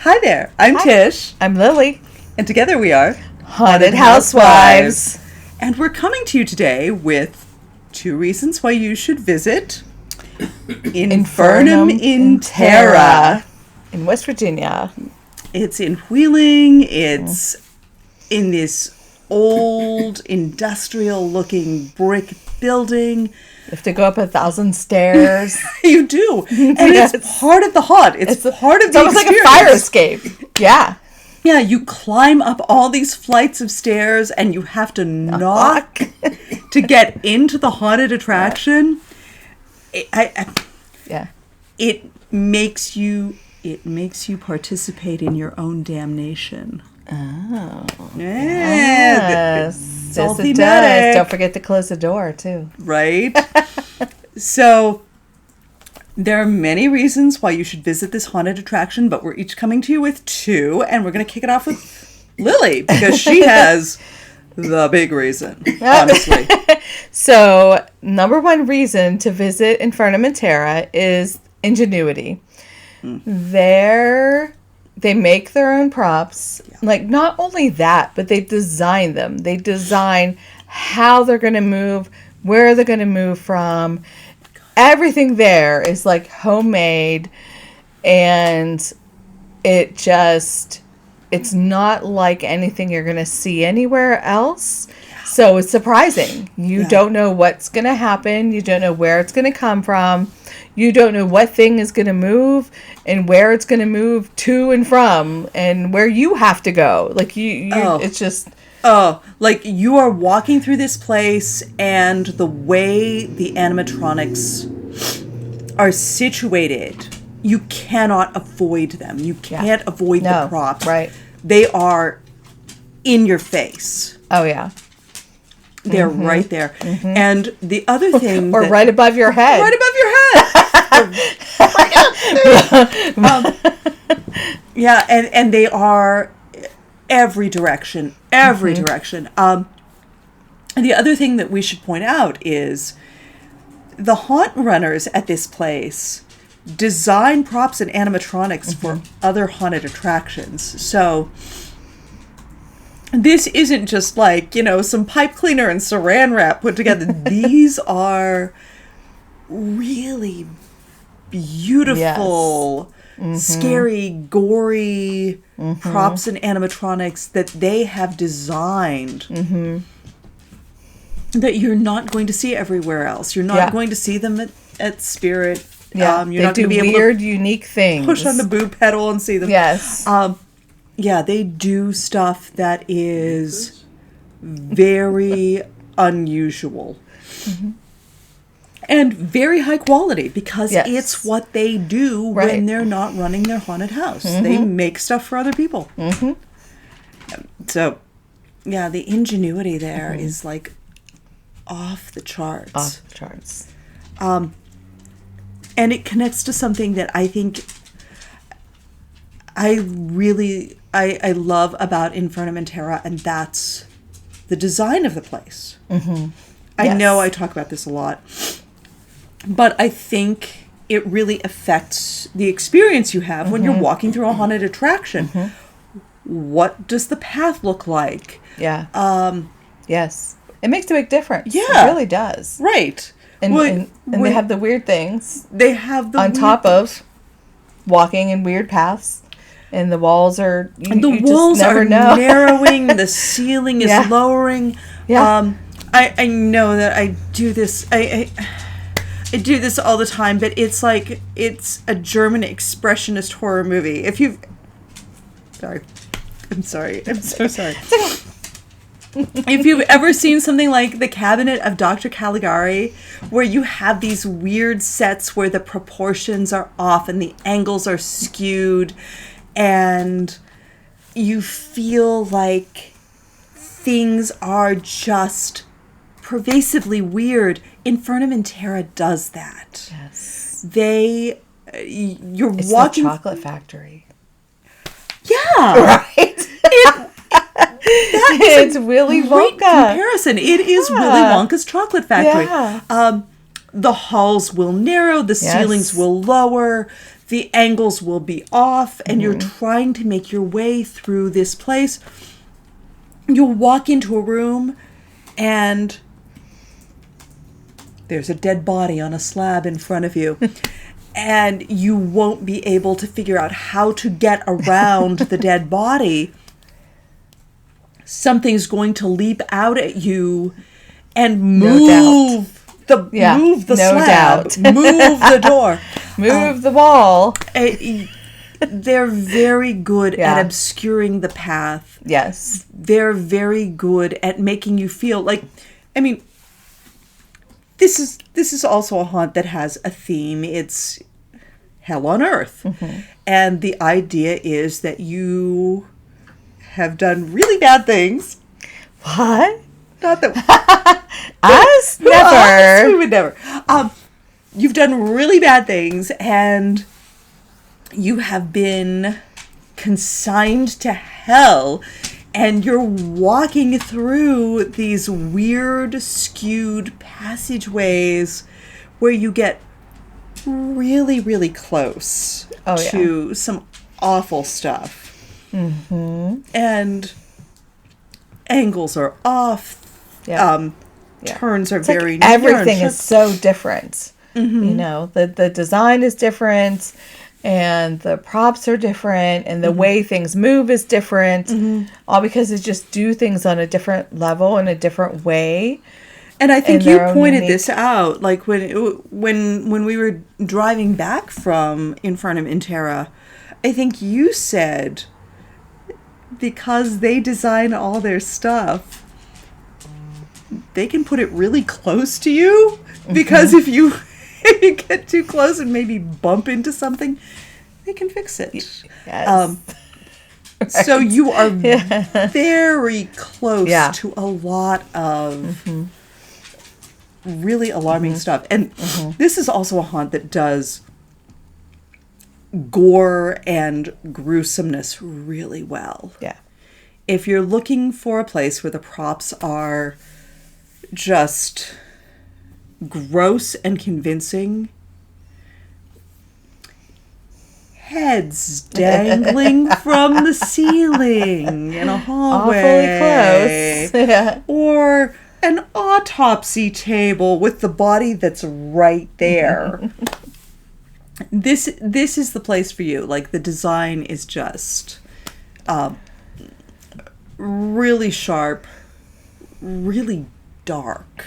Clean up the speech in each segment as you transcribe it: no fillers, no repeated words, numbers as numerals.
Hi there, I'm Tish. I'm Lily. And together we are Haunted Housewives. And we're coming to you today with 2 reasons why you should visit Infernum in Terra. In West Virginia. It's in Wheeling. It's in this old industrial looking brick building. You have to go up 1,000 stairs. You do. And it's part of the haunt. It's part of the almost experience. like a fire escape. Yeah. Yeah, you climb up all these flights of stairs and you have to knock to get into the haunted attraction. It makes you participate in your own damnation. Oh. Yes. Yes, it does. Don't forget to close the door, too. Right? So, there are many reasons why you should visit this haunted attraction, but we're each coming to you with 2, and we're going to kick it off with Lily, because she has the big reason, honestly. So, number 1 reason to visit Infernum and Terra is ingenuity. They make their own props. Yeah. Like, not only that, but they design them. They design how they're going to move, where they're going to move from. Everything there is, like, homemade. And it's not like anything you're going to see anywhere else. Yeah. So it's surprising. You don't know what's going to happen. You don't know where it's going to come from. You don't know what thing is going to move and where it's going to move to and from and where you have to go. Like, it's just... Oh, like you are walking through this place and the way the animatronics are situated, you cannot avoid them. You can't avoid the props. Right. They are in your face. Oh, yeah. They're right there. Mm-hmm. And the other thing... Or right above your head. Right above your head. Yeah, and they are every direction. And the other thing that we should point out is the haunt runners at this place design props and animatronics for other haunted attractions. So... this isn't just like, some pipe cleaner and saran wrap put together. These are really beautiful, scary, gory props and animatronics that they have designed that you're not going to see everywhere else. You're not going to see them at Spirit. Yeah, you're not going to be able weird, unique things. Push on the boob pedal and see them. Yes. Yeah, they do stuff that is very unusual. And very high quality because it's what they do when they're not running their haunted house. They make stuff for other people. So, yeah, the ingenuity there is like off the charts. Off the charts. And it connects to something that I think I love about Infernum and Terra, and that's the design of the place. I know I talk about this a lot, but I think it really affects the experience you have when you're walking through a haunted attraction. What does the path look like? Yeah. Yes. It makes a big difference. Yeah. It really does. Right. And they have the weird things. They have the on top of walking in weird paths. And the walls are... the walls are narrowing. The ceiling is lowering. Yeah. I know that I do this... I do this all the time, but it's like... It's a German expressionist horror movie. If you've... Sorry. I'm sorry. I'm so sorry. If you've ever seen something like The Cabinet of Dr. Caligari, where you have these weird sets where the proportions are off and the angles are skewed... and you feel like things are just pervasively weird. Infernum and Terra does that. Yes. It's walking... the chocolate factory. Yeah. Right? It's Willy Wonka. Comparison. It is Willy Wonka's chocolate factory. Yeah. The halls will narrow, the ceilings will lower, the angles will be off, and you're trying to make your way through this place. You'll walk into a room, and there's a dead body on a slab in front of you. And you won't be able to figure out how to get around the dead body. Something's going to leap out at you and move the slab, move the door, move the wall. They're very good at obscuring the path. Yes, they're very good at making you feel like. I mean, this is also a haunt that has a theme. It's hell on earth, and the idea is that you have done really bad things. What? Not that us never. We would never. You've done really bad things, and you have been consigned to hell, and you're walking through these weird, skewed passageways where you get really, really close to some awful stuff. And angles are off. Turns are very... everything is so different. You know, the design is different, and the props are different, and the way things move is different. All because they just do things on a different level in a different way. And I think you pointed this out, like when we were driving back from Infernum in Terra. I think you said, because they design all their stuff, they can put it really close to you, because if you get too close and maybe bump into something, they can fix it. Yes. So you are very close to a lot of really alarming stuff. And this is also a haunt that does gore and gruesomeness really well. Yeah. If you're looking for a place where the props are just gross and convincing, heads dangling from the ceiling in a hallway. Awfully close. Yeah. Or an autopsy table with the body that's right there. This is the place for you. Like, the design is just really sharp, really dark,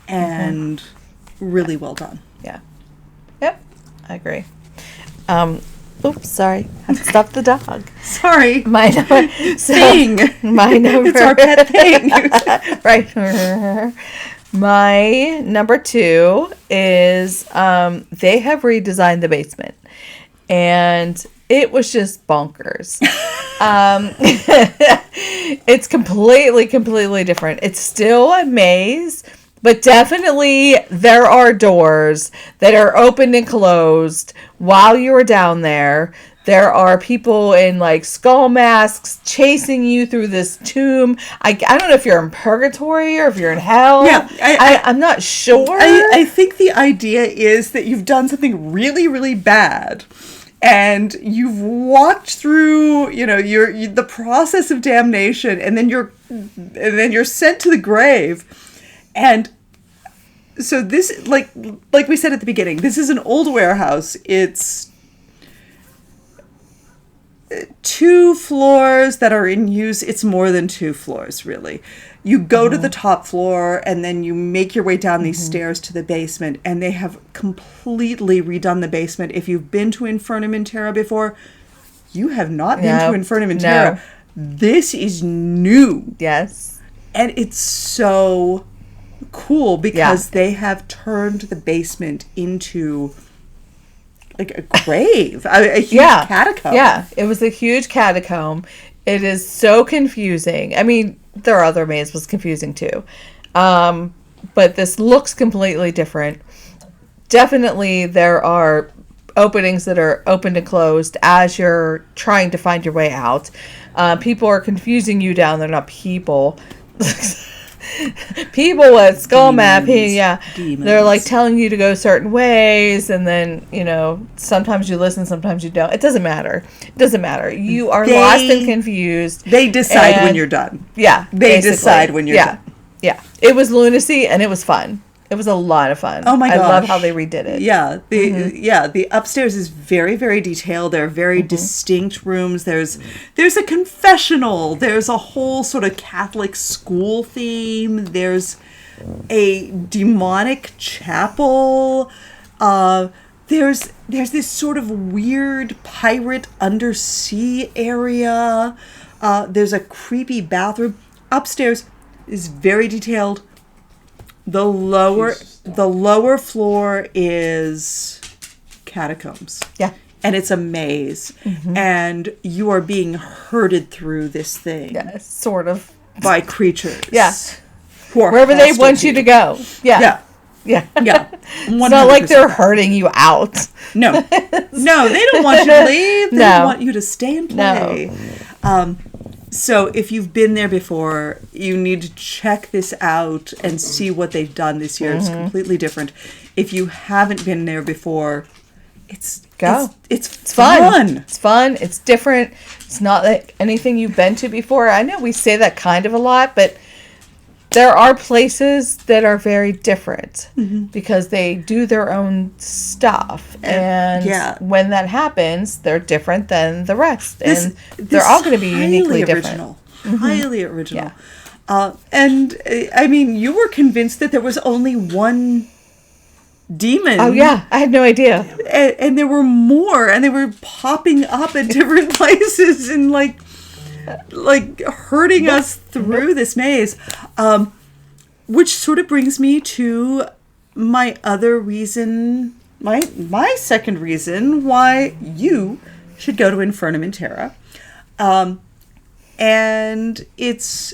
and really well done. Yeah. Yep. I agree. Oops, sorry. I stopped the dog. Sorry. My number. Thing. My number. It's our pet thing. Right. My number 2 is they have redesigned the basement, and it was just bonkers. It's completely different. It's still a maze, but definitely there are doors that are opened and closed while you are down there. There are people in like skull masks chasing you through this tomb. I don't know if you're in purgatory or if you're in hell. Yeah, I'm not sure. I think the idea is that you've done something really, really bad, and you've walked through, the process of damnation, and then you're sent to the grave. And so this, like we said at the beginning, this is an old warehouse. It's 2 floors that are in use. It's more than 2 floors, really. You go to the top floor, and then you make your way down these stairs to the basement, and they have completely redone the basement. If you've been to Infernum in Terra before, you have not been to Infernum in Terra. This is new. Yes. And it's so cool because they have turned the basement into like a grave, a huge catacomb. Yeah, it was a huge catacomb. It is so confusing. I mean, their other maze was confusing too. But this looks completely different. Definitely there are openings that are opened and closed as you're trying to find your way out. People are confusing you down. They're not people. People at Skull Map, Demons. they're like Demons. telling you to go certain ways, and then sometimes you listen, sometimes you don't. It doesn't matter. It doesn't matter. You are lost and confused. They decide when and- you're done. Yeah, They basically. decide when you're done. Yeah, it was lunacy, and it was fun. It was a lot of fun. Oh my I love gosh. how they redid it. Yeah, the upstairs is very, very detailed. There are very distinct rooms. There's a confessional. There's a whole sort of Catholic school theme. There's a demonic chapel. There's this sort of weird pirate undersea area. There's a creepy bathroom. Upstairs is very detailed. The lower floor is catacombs. Yeah. And it's a maze. And you are being herded through this thing Yeah, sort of. by creatures. Yeah. Who are Wherever they hostile want to you to go. Yeah. Yeah. Yeah. Yeah. It's not like 100%. they're hurting you out. No. No, they don't want you to leave. They No. want you to stay and play. So if you've been there before, you need to check this out and see what they've done this year. It's completely different. If you haven't been there before, Go. It's fun. It's fun. It's different. It's not like anything you've been to before. I know we say that kind of a lot, but there are places that are very different because they do their own stuff. And when that happens, they're different than the rest. And they're all going to be uniquely different. Highly original. And I mean, you were convinced that there was only one demon. Oh, yeah. I had no idea. And there were more, and they were popping up at different places and like hurting us through this maze. Which sort of brings me to my other reason, my second reason why you should go to Infernum in Terra. And it's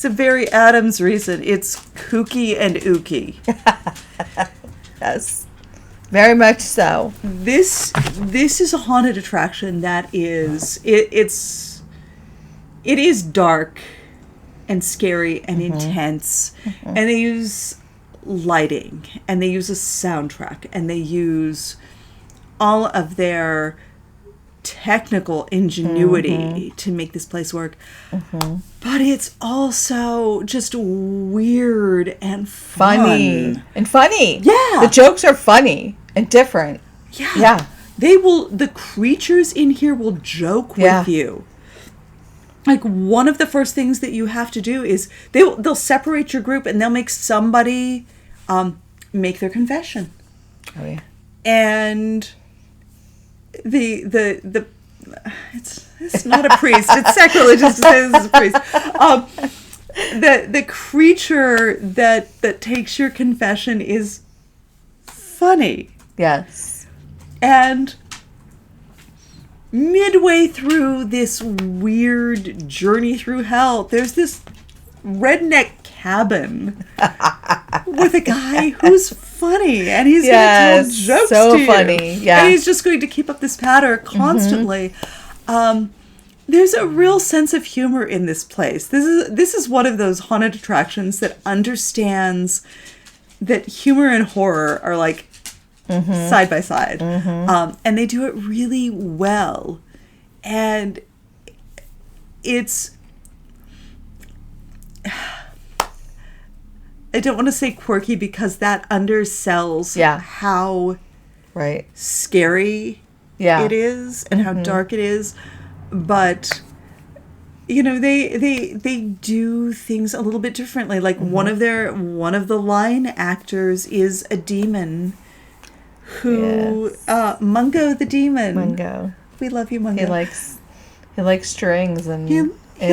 a very Adams reason. It's kooky and ooky. Yes. Very much so. This is a haunted attraction that is it is dark and scary and intense, and they use lighting and they use a soundtrack and they use all of their technical ingenuity to make this place work. But it's also just weird and fun. Funny. Yeah. The jokes are funny and different. Yeah. Yeah. The creatures in here will joke with you. Like, one of the first things that you have to do is they'll separate your group and they'll make somebody make their confession. Oh yeah. And it's not a priest. It's sacrilegious to say this is a priest. The creature that takes your confession is funny. Yes. And midway through this weird journey through hell, there's this redneck cabin with a guy who's funny, and he's going to tell jokes to you. Funny. Yeah. And he's just going to keep up this patter constantly. There's a real sense of humor in this place. This is one of those haunted attractions that understands that humor and horror are like side by side. And they do it really well. And it's... I don't want to say quirky because that undersells how scary it is and how dark it is. But, you know, they do things a little bit differently. Like one of the line actors is a demon who Mungo the demon. Mungo. We love you, Mungo. He likes strings and he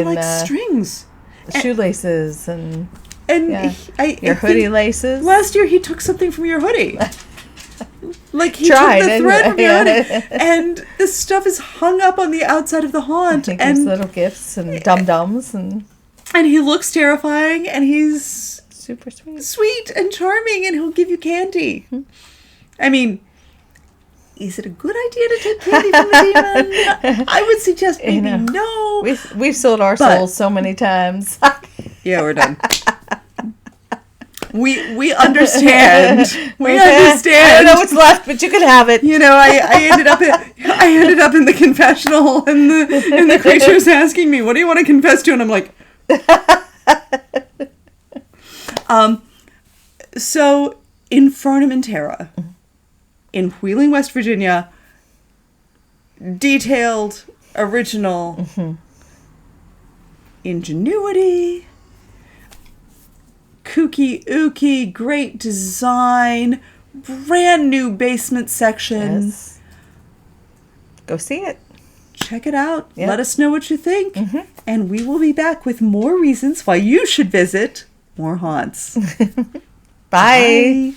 likes strings. Shoelaces and your hoodie laces. Last year he took something from your hoodie. Like he Tried, took the thread from your hoodie, and the stuff is hung up on the outside of the haunt. He gives little gifts and dum-dums and he looks terrifying, and he's super sweet, and charming, and he'll give you candy. I mean, is it a good idea to take candy from the demon? I would suggest maybe no. We've sold our souls so many times. Yeah, we're done. We understand. We understand. I don't know what's left, but you can have it. You know, I ended up in the confessional, and the creature's asking me, "What do you want to confess to?" And I'm like, so Infernum in Terra, in Wheeling, West Virginia, detailed, original, ingenuity. Kooky, ooky, great design, brand new basement section. Yes. Go see it. Check it out. Yep. Let us know what you think. And we will be back with more reasons why you should visit more haunts. Bye.